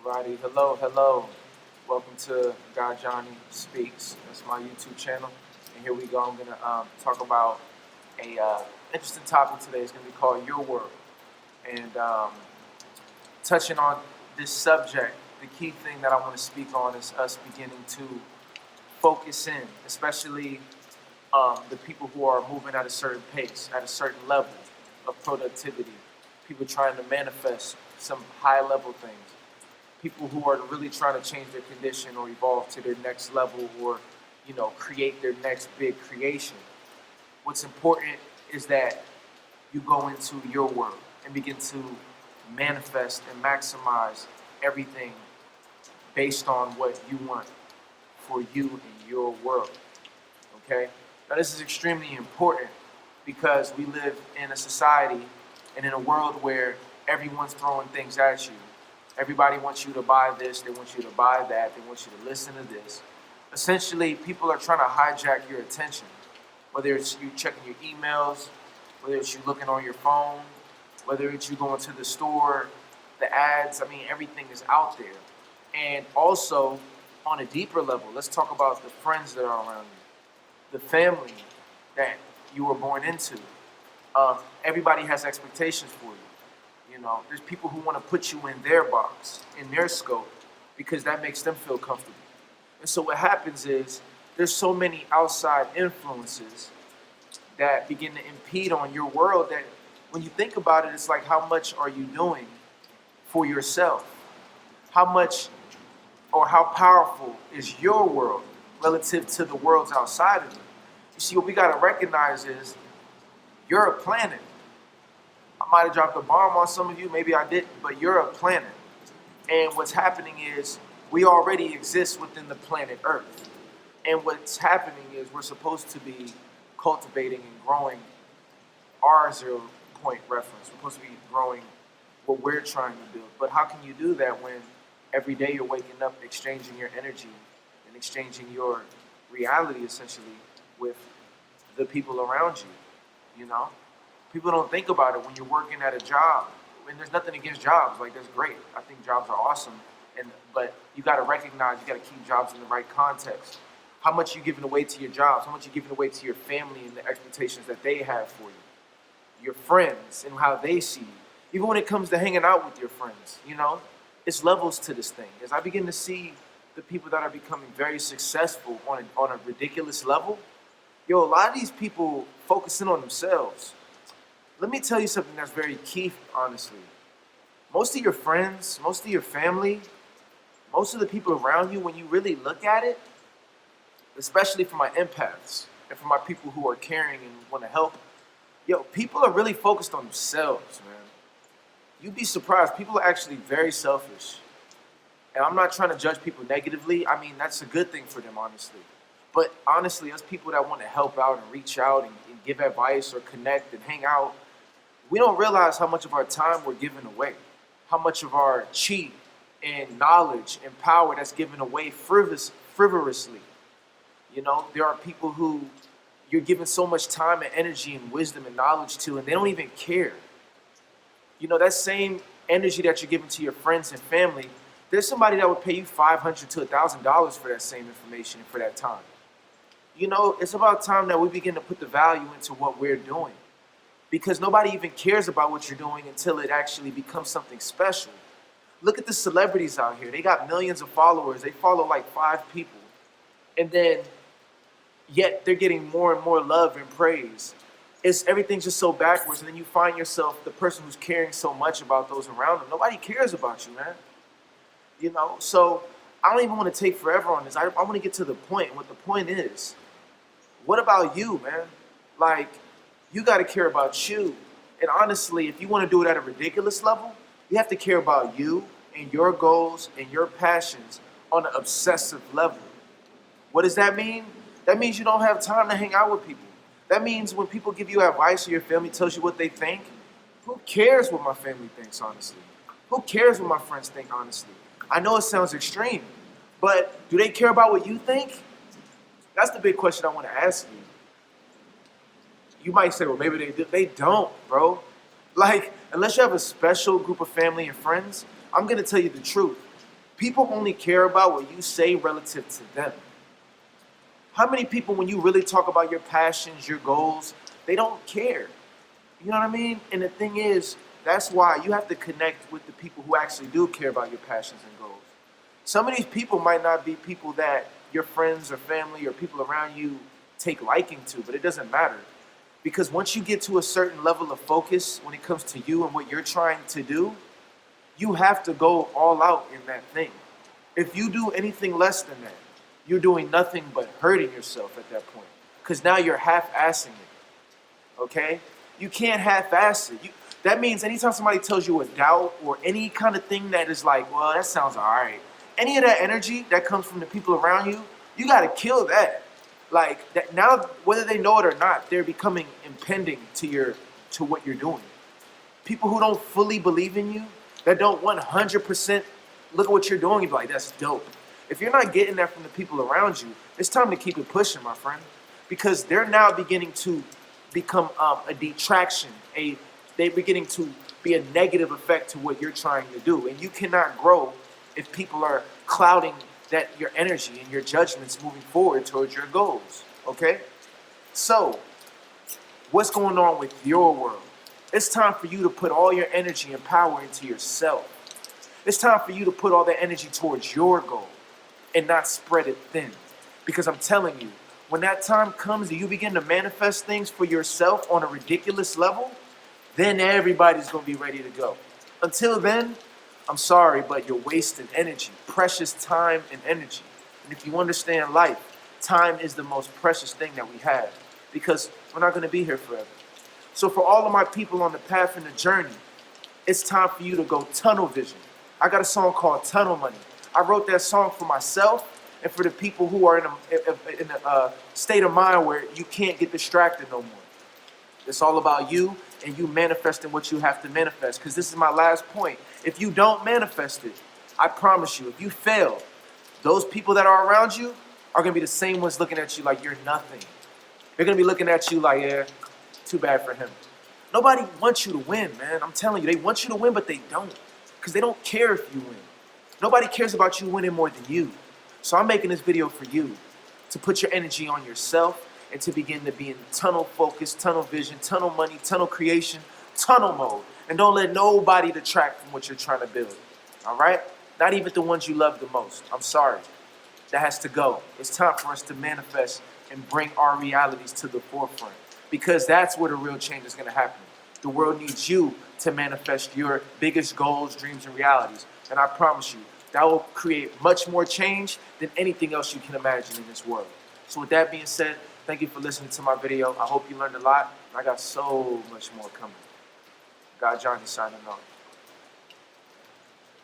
Alrighty, hello. Welcome to God Jani Speaks. That's my YouTube channel. And here we go. I'm going to talk about a interesting topic today. It's going to be called Your World. And touching on this subject, the key thing that I want to speak on is us beginning to focus in, especially the people who are moving at a certain pace, at a certain level of productivity. People trying to manifest some high level things. People who are really trying to change their condition or evolve to their next level or, create their next big creation. What's important is that you go into your world and begin to manifest and maximize everything based on what you want for you and your world. Okay? Now, this is extremely important because we live in a society and in a world where everyone's throwing things at you. Everybody wants you to buy this, they want you to buy that, they want you to listen to this. Essentially, people are trying to hijack your attention. Whether it's you checking your emails, whether it's you looking on your phone, whether it's you going to the store, the ads, everything is out there. And also, on a deeper level, let's talk about the friends that are around you, the family that you were born into. Everybody has expectations for you. There's people who want to put you in their box, in their scope, because that makes them feel comfortable. And so what happens is there's so many outside influences that begin to impede on your world that when you think about it, it's like, how much are you doing for yourself? How much or how powerful is your world relative to the worlds outside of you? You see, what we got to recognize is you're a planet. I might have dropped a bomb on some of you, maybe I didn't, but you're a planet. And what's happening is we already exist within the planet Earth. And what's happening is we're supposed to be cultivating and growing our 0 point reference. We're supposed to be growing what we're trying to build. But how can you do that when every day you're waking up, exchanging your energy and exchanging your reality, essentially, with the people around you, People don't think about it when you're working at a job. And there's nothing against jobs. That's great. I think jobs are awesome. But you got to recognize, you got to keep jobs in the right context. How much you giving away to your jobs? How much you giving away to your family and the expectations that they have for you? Your friends and how they see you. Even when it comes to hanging out with your friends, it's levels to this thing. As I begin to see the people that are becoming very successful on a ridiculous level, a lot of these people focusing on themselves. Let me tell you something that's very key, honestly. Most of your friends, most of your family, most of the people around you, when you really look at it, especially for my empaths and for my people who are caring and want to help, people are really focused on themselves, man. You'd be surprised. People are actually very selfish. And I'm not trying to judge people negatively. That's a good thing for them, honestly. But honestly, us people that want to help out and reach out and give advice or connect and hang out, we don't realize how much of our time we're giving away, how much of our chi and knowledge and power that's given away frivolously. There are people who you're giving so much time and energy and wisdom and knowledge to, and they don't even care. That same energy that you're giving to your friends and family, there's somebody that would pay you $500 to $1,000 for that same information and for that time. It's about time that we begin to put the value into what we're doing. Because nobody even cares about what you're doing until it actually becomes something special. Look at the celebrities out here. They got millions of followers. They follow like 5 people. And then, yet they're getting more and more love and praise. Everything's just so backwards. And then you find yourself the person who's caring so much about those around them. Nobody cares about you, man. So I don't even want to take forever on this. I want to get to the point. What the point is, what about you, man? You got to care about you. And honestly, if you want to do it at a ridiculous level, you have to care about you and your goals and your passions on an obsessive level. What does that mean? That means you don't have time to hang out with people. That means when people give you advice or your family tells you what they think, who cares what my family thinks, honestly? Who cares what my friends think, honestly? I know it sounds extreme, but do they care about what you think? That's the big question I want to ask you. You might say, well, maybe they do. They don't, bro. Unless you have a special group of family and friends, I'm going to tell you the truth. People only care about what you say relative to them. How many people, when you really talk about your passions, your goals, they don't care? You know what I mean? And the thing is, that's why you have to connect with the people who actually do care about your passions and goals. Some of these people might not be people that your friends or family or people around you take liking to, but it doesn't matter. Because once you get to a certain level of focus when it comes to you and what you're trying to do, you have to go all out in that thing. If you do anything less than that, you're doing nothing but hurting yourself at that point. Because now you're half-assing it, okay? You can't half-ass it. That means anytime somebody tells you a doubt or any kind of thing that is like, well, that sounds all right, any of that energy that comes from the people around you, you got to kill that. Like that now, whether they know it or not, they're becoming impending to what you're doing. People who don't fully believe in you, that don't 100% look at what you're doing and be like, that's dope. If you're not getting that from the people around you, it's time to keep it pushing, my friend, because they're now beginning to become a detraction. They're beginning to be a negative effect to what you're trying to do, and you cannot grow if people are clouding that your energy and your judgments moving forward towards your goals. Okay, so what's going on with your world? It's time for you to put all your energy and power into yourself. It's time for you to put all that energy towards your goal and not spread it thin. Because I'm telling you, when that time comes and you begin to manifest things for yourself on a ridiculous level, then everybody's going to be ready to go. Until then, I'm sorry, but you're wasting energy, precious time and energy. And if you understand life, time is the most precious thing that we have because we're not going to be here forever. So for all of my people on the path and the journey, it's time for you to go tunnel vision. I got a song called Tunnel Money. I wrote that song for myself and for the people who are in a state of mind where you can't get distracted no more. It's all about you and you manifesting what you have to manifest. Because this is my last point. If you don't manifest it, I promise you, if you fail, those people that are around you are going to be the same ones looking at you like you're nothing. They're going to be looking at you like, yeah, too bad for him. Nobody wants you to win, man. I'm telling you, they want you to win, but they don't. Because they don't care if you win. Nobody cares about you winning more than you. So I'm making this video for you to put your energy on yourself and to begin to be in tunnel focus, tunnel vision, tunnel money, tunnel creation, tunnel mode. And don't let nobody detract from what you're trying to build. All right? Not even the ones you love the most. I'm sorry. That has to go. It's time for us to manifest and bring our realities to the forefront. Because that's where the real change is going to happen. The world needs you to manifest your biggest goals, dreams, and realities. And I promise you, that will create much more change than anything else you can imagine in this world. So with that being said, thank you for listening to my video. I hope you learned a lot. I got so much more coming. God Jani signing off.